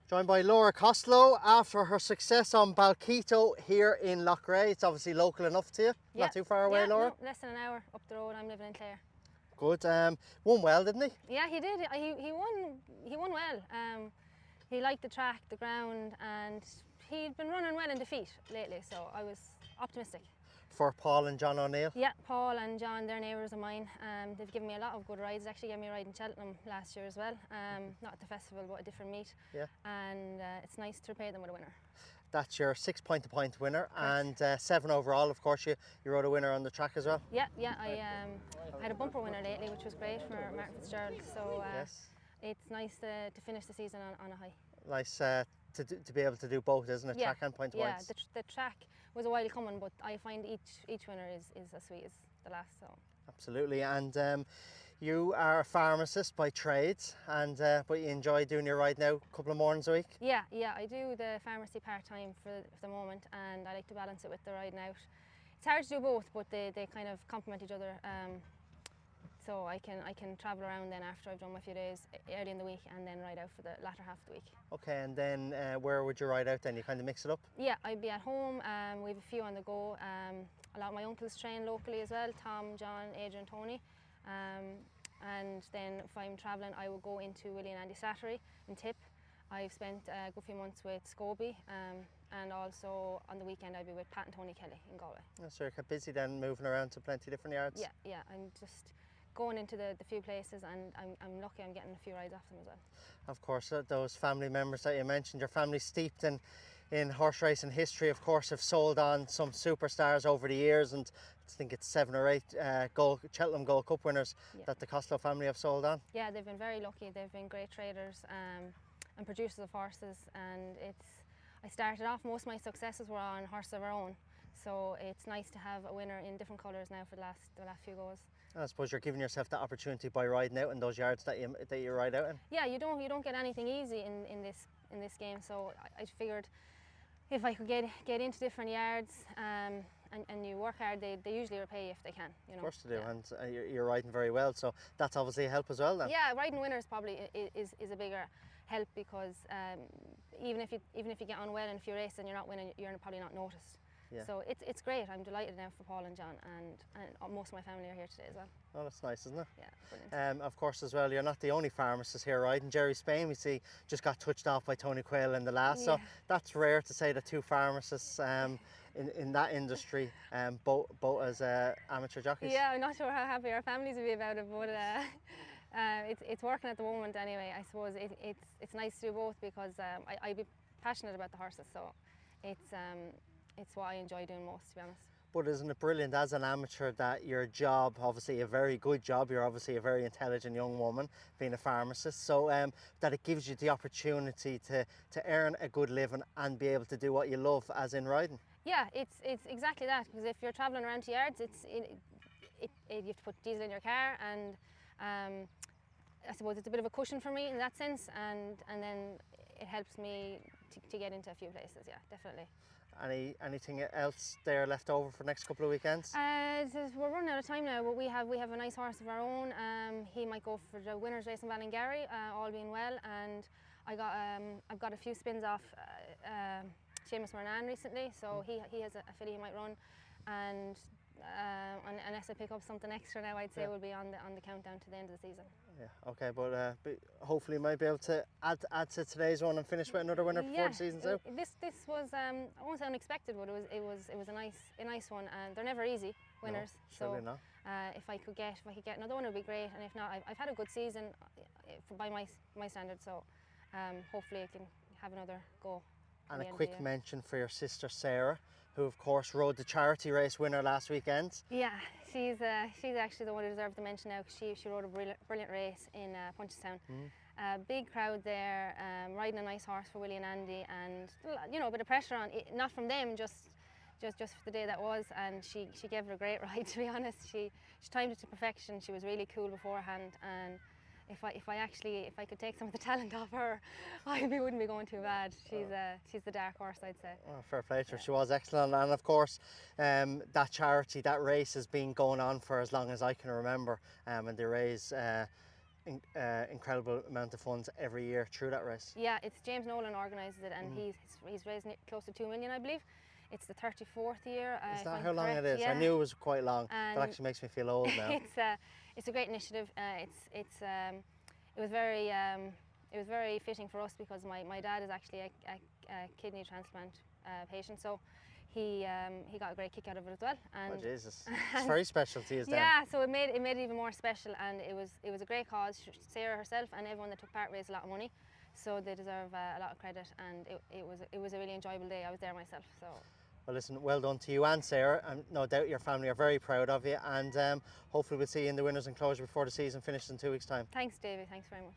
Joined by Laura Costello after her success on Balkito here in Loughrea. It's obviously local enough to you, not too far away, Laura. No, less than an hour up the road. I'm living in Clare. Good. Won well, didn't he? Yeah, he did. He won. He won well. He liked the track, the ground, and he'd been running well in defeat lately. So I was optimistic. For Paul and John O'Neill. Yeah, Paul and John, they're neighbours of mine. They've given me a lot of good rides. They actually gave me a ride in Cheltenham last year as well. Not at the festival, but a different meet. Yeah. And it's nice to repay them with a winner. That's your 6 point winner. Correct. And 7 overall. Of course, you rode a winner on the track as well. Yeah. I had a bumper winner lately, which was great for Martin Fitzgerald. So yes. It's nice to finish the season on a high. Nice to be able to do both, isn't it? Yeah. Track and point to points. Yeah, the track was a while coming, but I find each winner is as sweet as the last. So. Absolutely. And you are a pharmacist by trade, and but you enjoy doing your ride now a couple of mornings a week? Yeah, I do the pharmacy part-time for the moment, and I like to balance it with the riding out. It's hard to do both, but they kind of complement each other. So I can travel around then after I've done my few days early in the week, and then ride out for the latter half of the week. Okay, and then where would you ride out then? You kind of mix it up? Yeah, I'd be at home. We have a few on the go. A lot of my uncles train locally as well, Tom, John, Adrian, Tony. And then if I'm travelling, I will go into Willie and Andy Slattery in Tip. I've spent a good few months with Scobie, and also on the weekend I'll be with Pat and Tony Kelly in Galway. Oh, so you're kept busy then, moving around to plenty of different yards? Yeah, I'm just going into the few places, and I'm lucky I'm getting a few rides off them as well. Of course, those family members that you mentioned, your family steeped in horse racing history, of course, have sold on some superstars over the years, and I think it's 7 or 8 Cheltenham Gold Cup winners that the Costello family have sold on. Yeah, they've been very lucky. They've been great traders and producers of horses, and I started off, most of my successes were on horses of our own, so it's nice to have a winner in different colours now for the last few goes. I suppose you're giving yourself that opportunity by riding out in those yards that you ride out in. Yeah, you don't get anything easy in this game, so I figured if I could get into different yards and you work hard, they usually repay you if they can. You know. Of course they do, and you're riding very well, so that's obviously a help as well then. Yeah, riding winners probably is a bigger help, because even if you get on well in a few races and you're not winning, you're probably not noticed. Yeah. So it's great. I'm delighted now for Paul and John, and most of my family are here today as well. Oh, that's nice, isn't it? Yeah, brilliant. Of course as well, you're not the only pharmacist here riding. Jerry Spain, we see, just got touched off by Tony Quayle in the last, so that's rare to say that 2 pharmacists in that industry, both as amateur jockeys. Yeah, I'm not sure how happy our families will be about it, but it's working at the moment anyway. I suppose it's nice to do both, because I'd be passionate about the horses, so it's what I enjoy doing most, to be honest. But isn't it brilliant as an amateur that your job, obviously a very good job, you're obviously a very intelligent young woman being a pharmacist, so that it gives you the opportunity to earn a good living and be able to do what you love, as in riding? Yeah, it's exactly that, because if you're travelling around to yards, you have to put diesel in your car, and I suppose it's a bit of a cushion for me in that sense, and then it helps me to get into a few places. Yeah, definitely. Anything else there left over for the next couple of weekends? We're running out of time now, but we have a nice horse of our own. He might go for the winners race in Ballingarry, all being well, and I've got a few spins off Seamus Murnan recently, so he has a filly he might run, and unless I pick up something extra now, I'd say we'll be on the countdown to the end of the season. Yeah, okay, but hopefully you might be able to add to today's one and finish with another winner before the season's out. This was I won't say unexpected, but it was a nice one, and they're never easy winners. No, surely not. If I could get another one, it would be great, and if not, I've had a good season by my standards, so hopefully I can have another go. And a quick mention for your sister Sarah, who of course rode the charity race winner last weekend. Yeah, she's actually the one who deserves the mention now, because she rode a brilliant race in Punchestown. Big crowd there, riding a nice horse for Willie and Andy, and you know, a bit of pressure on it, not from them, just for the day that was, and she gave it a great ride, to be honest. She timed it to perfection. She was really cool beforehand, and if I could take some of the talent off her, I wouldn't be going too bad. She's the dark horse, I'd say. Oh, fair play to her. She was excellent, and of course that charity, that race has been going on for as long as I can remember, and they raise incredible amount of funds every year through that race. Yeah, it's James Nolan organises it, and he's raised close to 2 million, I believe. It's the 34th year. Is if that I'm how long it correct. is? Yeah. I knew it was quite long. And That actually makes me feel old now. it's a great initiative. It was very fitting for us because my dad is actually a kidney transplant patient, so he got a great kick out of it as well. Oh And Jesus, it's very special to you then. yeah, so it made it even more special, and it was a great cause. Sarah herself and everyone that took part raised a lot of money, so they deserve a lot of credit, and it was a really enjoyable day. I was there myself, so. Well, listen, well done to you and Sarah, and no doubt your family are very proud of you, and hopefully we'll see you in the winners enclosure before the season finishes in 2 weeks' time. Thanks, David. Thanks very much.